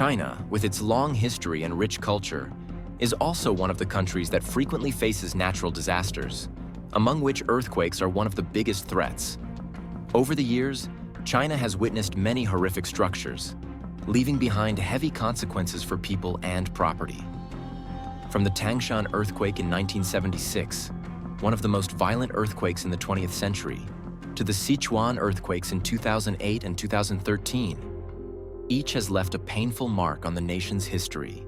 China, with its long history and rich culture, is also one of the countries that frequently faces natural disasters, among which earthquakes are one of the biggest threats. Over the years, China has witnessed many horrific structures, leaving behind heavy consequences for people and property. From the Tangshan earthquake in 1976, one of the most violent earthquakes in the 20th century, to the Sichuan earthquakes in 2008 and 2013, each has left a painful mark on the nation's history.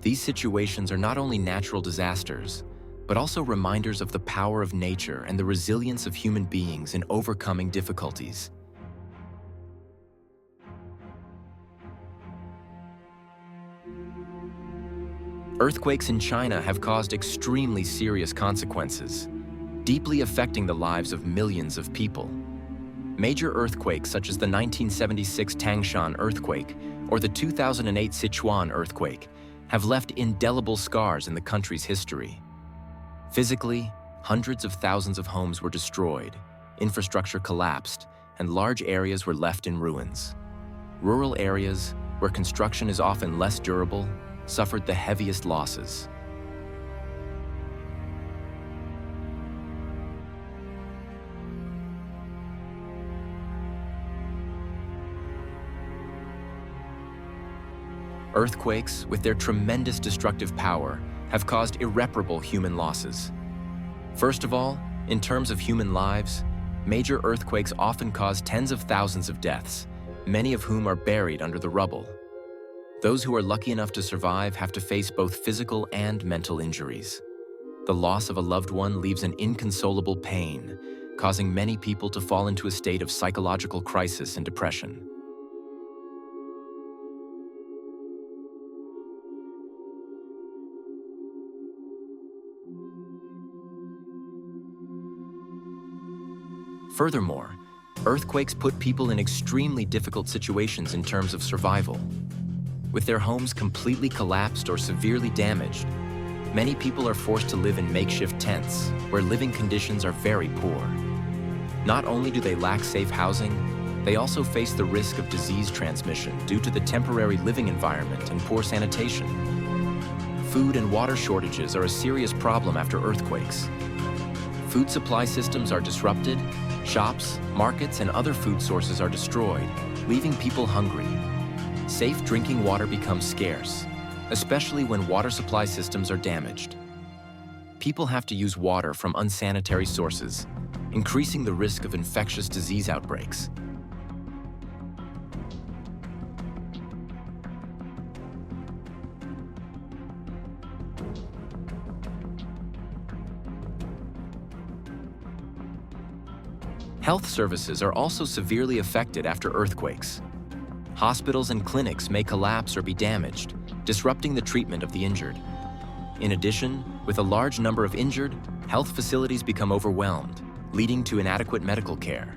These situations are not only natural disasters, but also reminders of the power of nature and the resilience of human beings in overcoming difficulties. Earthquakes in China have caused extremely serious consequences, deeply affecting the lives of millions of people. Major earthquakes such as the 1976 Tangshan earthquake or the 2008 Sichuan earthquake have left indelible scars in the country's history. Physically, hundreds of thousands of homes were destroyed, infrastructure collapsed, and large areas were left in ruins. Rural areas, where construction is often less durable, suffered the heaviest losses. Earthquakes, with their tremendous destructive power, have caused irreparable human losses. First of all, in terms of human lives, major earthquakes often cause tens of thousands of deaths, many of whom are buried under the rubble. Those who are lucky enough to survive have to face both physical and mental injuries. The loss of a loved one leaves an inconsolable pain, causing many people to fall into a state of psychological crisis and depression. Furthermore, earthquakes put people in extremely difficult situations in terms of survival. With their homes completely collapsed or severely damaged, many people are forced to live in makeshift tents, where living conditions are very poor. Not only do they lack safe housing, they also face the risk of disease transmission due to the temporary living environment and poor sanitation. Food and water shortages are a serious problem after earthquakes. Food supply systems are disrupted, shops, markets, and other food sources are destroyed, leaving people hungry. Safe drinking water becomes scarce, especially when water supply systems are damaged. People have to use water from unsanitary sources, increasing the risk of infectious disease outbreaks. Health services are also severely affected after earthquakes. Hospitals and clinics may collapse or be damaged, disrupting the treatment of the injured. In addition, with a large number of injured, health facilities become overwhelmed, leading to inadequate medical care.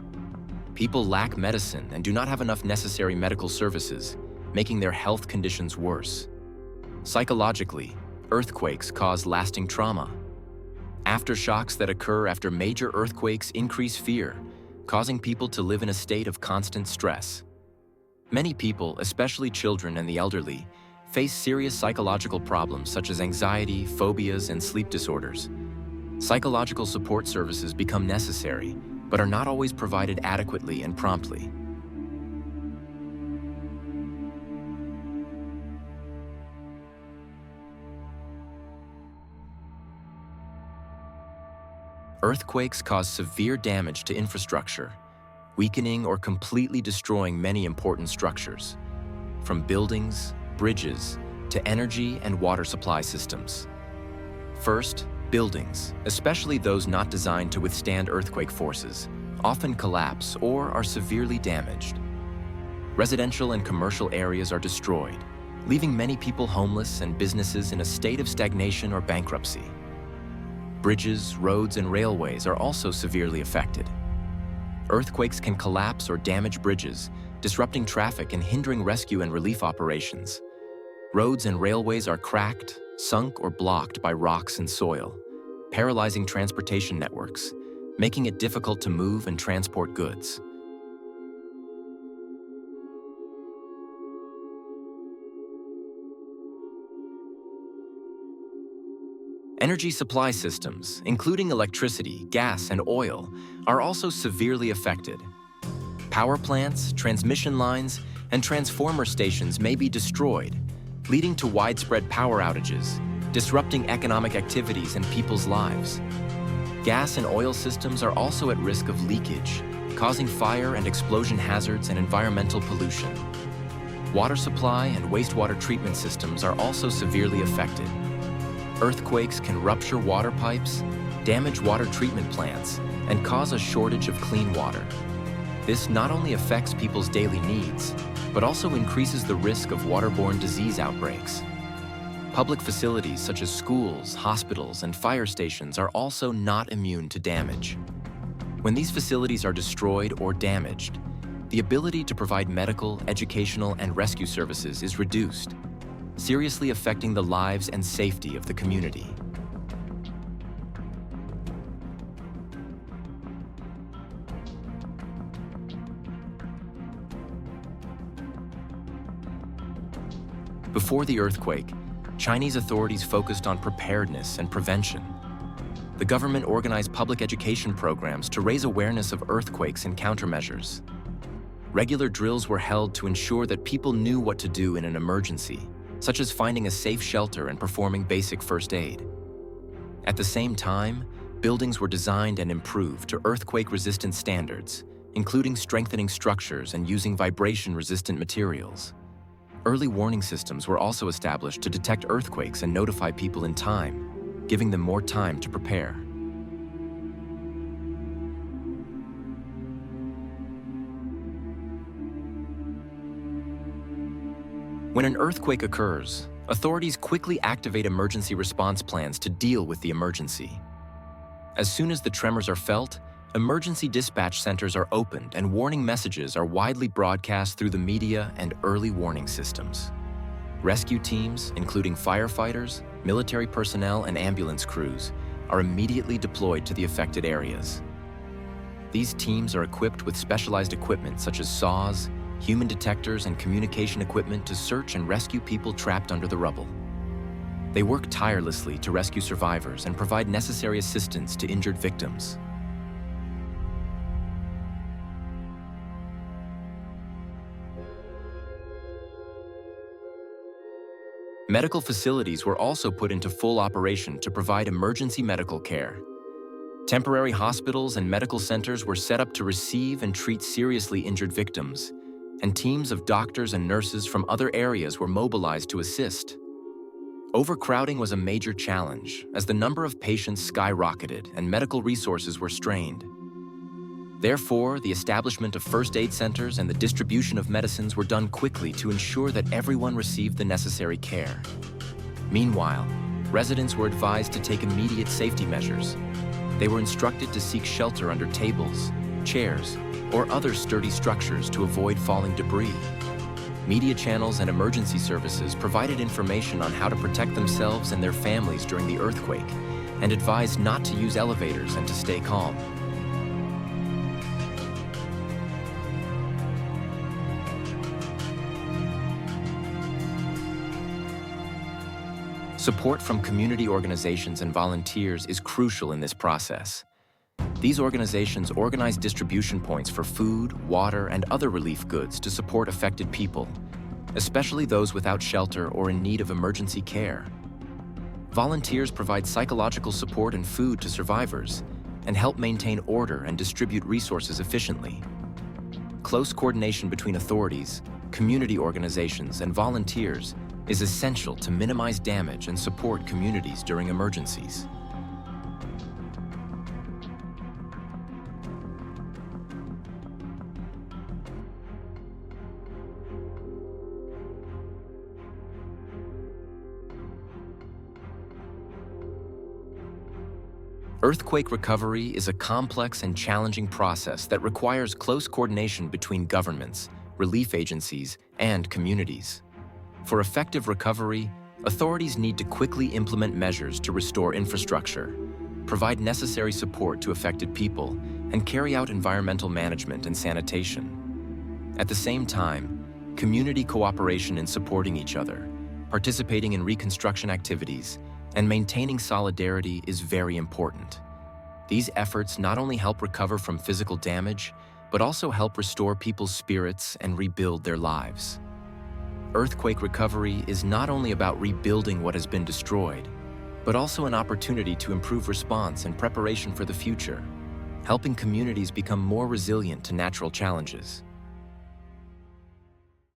People lack medicine and do not have enough necessary medical services, making their health conditions worse. Psychologically, earthquakes cause lasting trauma. Aftershocks that occur after major earthquakes increase fear, causing people to live in a state of constant stress. Many people, especially children and the elderly, face serious psychological problems such as anxiety, phobias, and sleep disorders. Psychological support services become necessary, but are not always provided adequately and promptly. Earthquakes cause severe damage to infrastructure, weakening or completely destroying many important structures, from buildings, bridges, to energy and water supply systems. First, buildings, especially those not designed to withstand earthquake forces, often collapse or are severely damaged. Residential and commercial areas are destroyed, leaving many people homeless and businesses in a state of stagnation or bankruptcy. Bridges, roads, and railways are also severely affected. Earthquakes can collapse or damage bridges, disrupting traffic and hindering rescue and relief operations. Roads and railways are cracked, sunk, or blocked by rocks and soil, paralyzing transportation networks, making it difficult to move and transport goods. Energy supply systems, including electricity, gas, and oil, are also severely affected. Power plants, transmission lines, and transformer stations may be destroyed, leading to widespread power outages, disrupting economic activities and people's lives. Gas and oil systems are also at risk of leakage, causing fire and explosion hazards and environmental pollution. Water supply and wastewater treatment systems are also severely affected. Earthquakes can rupture water pipes, damage water treatment plants, and cause a shortage of clean water. This not only affects people's daily needs, but also increases the risk of waterborne disease outbreaks. Public facilities such as schools, hospitals, and fire stations are also not immune to damage. When these facilities are destroyed or damaged, the ability to provide medical, educational, and rescue services is reduced, seriously affecting the lives and safety of the community. Before the earthquake, Chinese authorities focused on preparedness and prevention. The government organized public education programs to raise awareness of earthquakes and countermeasures. Regular drills were held to ensure that people knew what to do in an emergency, such as finding a safe shelter and performing basic first aid. At the same time, buildings were designed and improved to earthquake-resistant standards, including strengthening structures and using vibration-resistant materials. Early warning systems were also established to detect earthquakes and notify people in time, giving them more time to prepare. When an earthquake occurs, authorities quickly activate emergency response plans to deal with the emergency. As soon as the tremors are felt, emergency dispatch centers are opened and warning messages are widely broadcast through the media and early warning systems. Rescue teams, including firefighters, military personnel, and ambulance crews, are immediately deployed to the affected areas. These teams are equipped with specialized equipment such as saws, human detectors, and communication equipment to search and rescue people trapped under the rubble. They work tirelessly to rescue survivors and provide necessary assistance to injured victims. Medical facilities were also put into full operation to provide emergency medical care. Temporary hospitals and medical centers were set up to receive and treat seriously injured victims, and teams of doctors and nurses from other areas were mobilized to assist. Overcrowding was a major challenge as the number of patients skyrocketed and medical resources were strained. Therefore, the establishment of first aid centers and the distribution of medicines were done quickly to ensure that everyone received the necessary care. Meanwhile, residents were advised to take immediate safety measures. They were instructed to seek shelter under tables, chairs, or other sturdy structures to avoid falling debris. Media channels and emergency services provided information on how to protect themselves and their families during the earthquake, and advised not to use elevators and to stay calm. Support from community organizations and volunteers is crucial in this process. These organizations organize distribution points for food, water, and other relief goods to support affected people, especially those without shelter or in need of emergency care. Volunteers provide psychological support and food to survivors and help maintain order and distribute resources efficiently. Close coordination between authorities, community organizations, and volunteers is essential to minimize damage and support communities during emergencies. Earthquake recovery is a complex and challenging process that requires close coordination between governments, relief agencies, and communities. For effective recovery, authorities need to quickly implement measures to restore infrastructure, provide necessary support to affected people, and carry out environmental management and sanitation. At the same time, community cooperation in supporting each other, participating in reconstruction activities, And maintaining solidarity is very important. These efforts not only help recover from physical damage, but also help restore people's spirits and rebuild their lives. Earthquake recovery is not only about rebuilding what has been destroyed, but also an opportunity to improve response and preparation for the future, helping communities become more resilient to natural challenges.